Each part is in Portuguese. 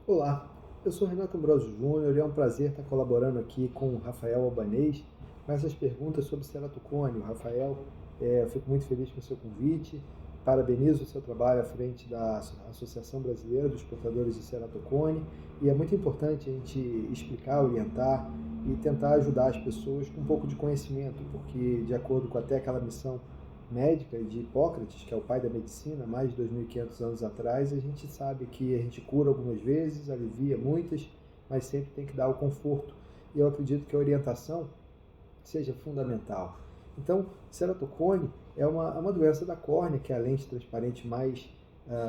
Olá, eu sou Renato Ambrosio Júnior e é um prazer estar colaborando aqui com o Rafael Albanês com essas perguntas sobre ceratocone. O Rafael, eu fico muito feliz com o seu convite, parabenizo o seu trabalho à frente da Associação Brasileira dos Portadores de Ceratocone e é muito importante a gente explicar, orientar e tentar ajudar as pessoas com um pouco de conhecimento, porque de acordo com até aquela missão médica de Hipócrates, que é o pai da medicina, mais de 2.500 anos atrás, a gente sabe que a gente cura algumas vezes, alivia muitas, mas sempre tem que dar o conforto. E eu acredito que a orientação seja fundamental. Então, ceratocone é uma doença da córnea, que é a lente transparente mais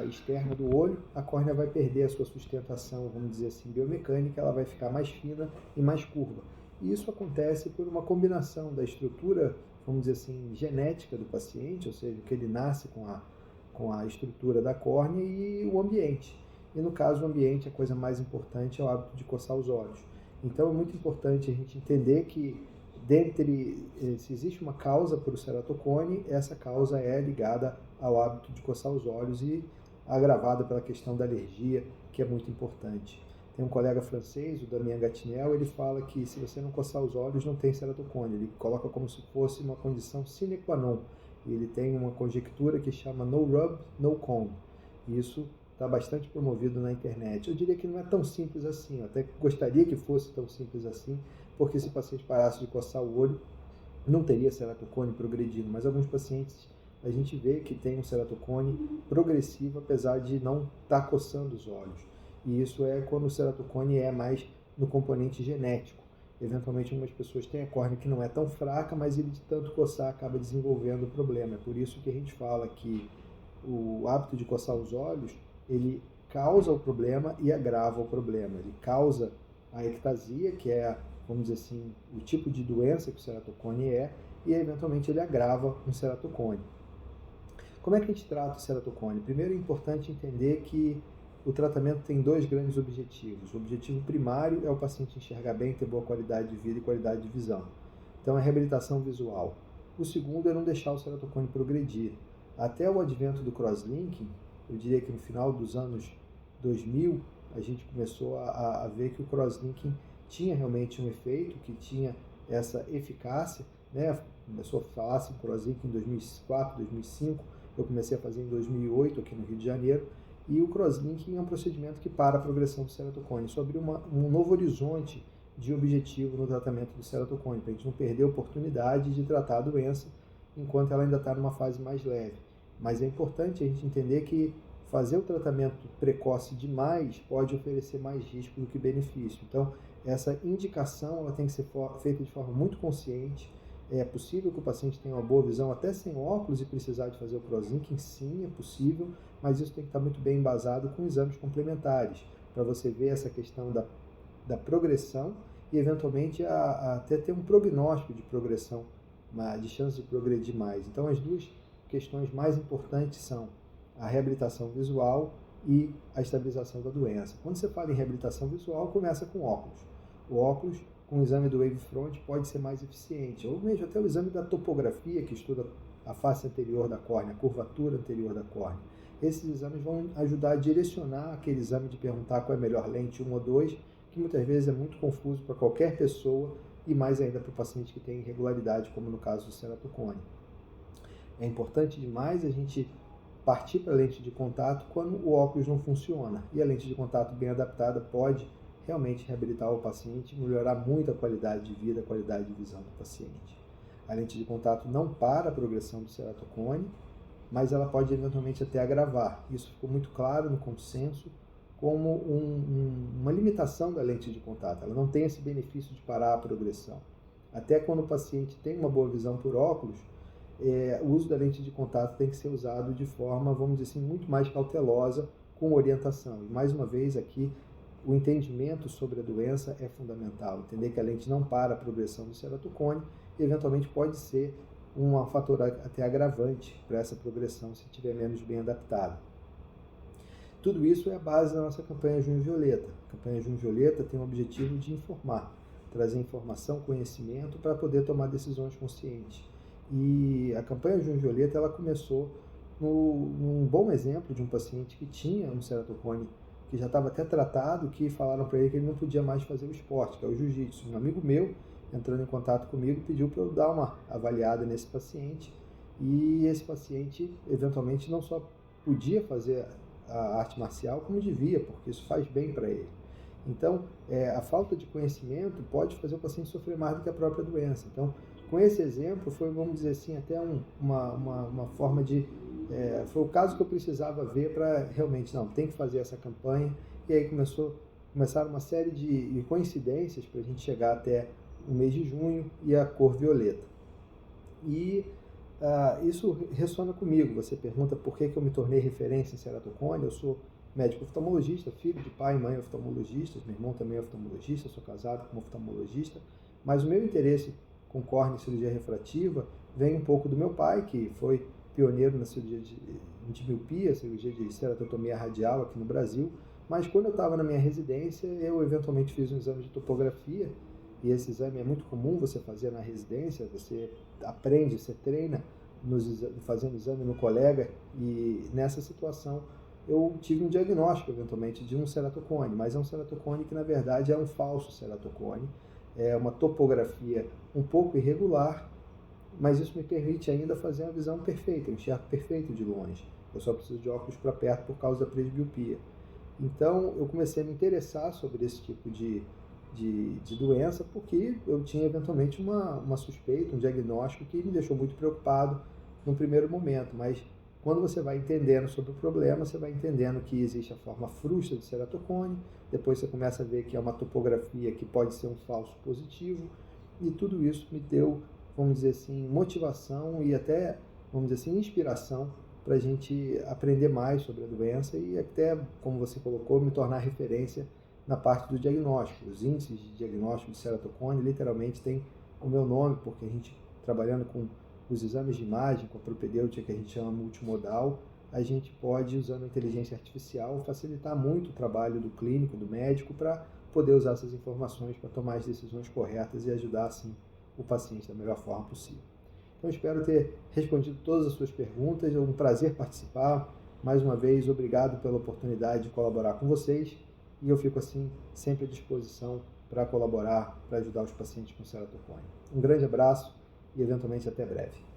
externa do olho. A córnea vai perder a sua sustentação, vamos dizer assim, biomecânica, ela vai ficar mais fina e mais curva. E isso acontece por uma combinação da estrutura, vamos dizer assim, genética do paciente, ou seja, que ele nasce com a estrutura da córnea e o ambiente. E no caso, o ambiente, a coisa mais importante é o hábito de coçar os olhos. Então é muito importante a gente entender que se existe uma causa para o ceratocone, essa causa é ligada ao hábito de coçar os olhos e agravada pela questão da alergia, que é muito importante. Tem um colega francês, o Damien Gatinel, ele fala que se você não coçar os olhos, não tem ceratocone. Ele coloca como se fosse uma condição sine qua non. Ele tem uma conjectura que chama no rub, no cone. E isso está bastante promovido na internet. Eu diria que não é tão simples assim. Eu até gostaria que fosse tão simples assim, porque se o paciente parasse de coçar o olho, não teria ceratocone progredindo. Mas alguns pacientes a gente vê que tem um ceratocone progressivo, apesar de não estar coçando os olhos. E isso é quando o ceratocone é mais no componente genético. Eventualmente, algumas pessoas têm a córnea que não é tão fraca, mas ele de tanto coçar acaba desenvolvendo o problema. É por isso que a gente fala que o hábito de coçar os olhos, ele causa o problema e agrava o problema. Ele causa a ectasia, que é, vamos dizer assim, o tipo de doença que o ceratocone é, e eventualmente ele agrava um ceratocone. Como é que a gente trata o ceratocone? Primeiro é importante entender que o tratamento tem dois grandes objetivos. O objetivo primário é o paciente enxergar bem, ter boa qualidade de vida e qualidade de visão. Então, é a reabilitação visual. O segundo é não deixar o ceratocone progredir. Até o advento do crosslinking, eu diria que no final dos anos 2000, a gente começou a ver que o crosslinking tinha realmente um efeito, que tinha essa eficácia, né? Começou a falar em crosslinking em 2004, 2005, eu comecei a fazer em 2008 aqui no Rio de Janeiro, e o crosslinking é um procedimento que para a progressão do ceratocone. Isso abriu um novo horizonte de objetivo no tratamento do ceratocone, para a gente não perder a oportunidade de tratar a doença enquanto ela ainda está numa fase mais leve. Mas é importante a gente entender que fazer o tratamento precoce demais pode oferecer mais risco do que benefício. Então, essa indicação ela tem que ser feita de forma muito consciente. É possível que o paciente tenha uma boa visão até sem óculos e precisar de fazer o crosslinking, sim, é possível, mas isso tem que estar muito bem embasado com exames complementares, para você ver essa questão da progressão e, eventualmente, até ter um prognóstico de progressão, de chance de progredir mais. Então, as duas questões mais importantes são a reabilitação visual e a estabilização da doença. Quando você fala em reabilitação visual, começa com óculos. O óculos, com o exame do wavefront, pode ser mais eficiente, ou mesmo até o exame da topografia, que estuda a face anterior da córnea, a curvatura anterior da córnea. Esses exames vão ajudar a direcionar aquele exame de perguntar qual é a melhor lente, 1 ou 2, que muitas vezes é muito confuso para qualquer pessoa e mais ainda para o paciente que tem irregularidade, como no caso do ceratocone. É importante demais a gente partir para a lente de contato quando o óculos não funciona. E a lente de contato bem adaptada pode realmente reabilitar o paciente e melhorar muito a qualidade de vida, a qualidade de visão do paciente. A lente de contato não para a progressão do ceratocone, mas ela pode eventualmente até agravar. Isso ficou muito claro no consenso como uma limitação da lente de contato. Ela não tem esse benefício de parar a progressão. Até quando o paciente tem uma boa visão por óculos, o uso da lente de contato tem que ser usado de forma, vamos dizer assim, muito mais cautelosa, com orientação. E mais uma vez aqui, o entendimento sobre a doença é fundamental. Entender que a lente não para a progressão do ceratocone e eventualmente pode ser um fator até agravante para essa progressão se estiver menos bem adaptada. Tudo isso é a base da nossa campanha Junho Violeta. A campanha Junho Violeta tem o objetivo de informar, trazer informação, conhecimento para poder tomar decisões conscientes. E a campanha Junho Violeta ela começou num bom exemplo de um paciente que tinha um ceratocone que já estava até tratado, que falaram para ele que ele não podia mais fazer o esporte, que é o jiu-jitsu. Um amigo meu, entrando em contato comigo, pediu para eu dar uma avaliada nesse paciente, e esse paciente, eventualmente, não só podia fazer a arte marcial, como devia, porque isso faz bem para ele. Então, a falta de conhecimento pode fazer o paciente sofrer mais do que a própria doença. Então, com esse exemplo, foi, vamos dizer assim, até uma forma de... foi o caso que eu precisava ver para realmente, não, tem que fazer essa campanha. E aí começaram uma série de coincidências para a gente chegar até o mês de junho e a cor violeta. E isso ressona comigo. Você pergunta por que eu me tornei referência em ceratocone. Eu sou médico oftalmologista, filho de pai e mãe oftalmologistas, meu irmão também é oftalmologista, sou casado com um oftalmologista, mas o meu interesse com córnea e cirurgia refrativa vem um pouco do meu pai, que foi pioneiro na cirurgia de miopia, cirurgia de ceratotomia radial aqui no Brasil, mas quando eu estava na minha residência, eu eventualmente fiz um exame de topografia, e esse exame é muito comum você fazer na residência, você aprende, você treina fazendo exame no colega, e nessa situação eu tive um diagnóstico, eventualmente, de um ceratocone, mas é um ceratocone que, na verdade, é um falso ceratocone, é uma topografia um pouco irregular, mas isso me permite ainda fazer uma visão perfeita, eu enxergo perfeito de longe. Eu só preciso de óculos para perto por causa da presbiopia. Então, eu comecei a me interessar sobre esse tipo de doença, porque eu tinha, eventualmente, uma suspeita, um diagnóstico que me deixou muito preocupado no primeiro momento, mas quando você vai entendendo sobre o problema, você vai entendendo que existe a forma frustra de ceratocone, depois você começa a ver que é uma topografia que pode ser um falso positivo, e tudo isso me deu, vamos dizer assim, motivação e até, vamos dizer assim, inspiração para a gente aprender mais sobre a doença e até, como você colocou, me tornar referência na parte do diagnóstico. Os índices de diagnóstico de ceratocone literalmente têm o meu nome, porque a gente, trabalhando com os exames de imagem, com a propedêutica que a gente chama multimodal, a gente pode, usando a inteligência artificial, facilitar muito o trabalho do clínico, do médico, para poder usar essas informações para tomar as decisões corretas e ajudar, assim, o paciente da melhor forma possível. Então, espero ter respondido todas as suas perguntas. É um prazer participar. Mais uma vez, obrigado pela oportunidade de colaborar com vocês. E eu fico, assim, sempre à disposição para colaborar, para ajudar os pacientes com ceratocone. Um grande abraço e, eventualmente, até breve.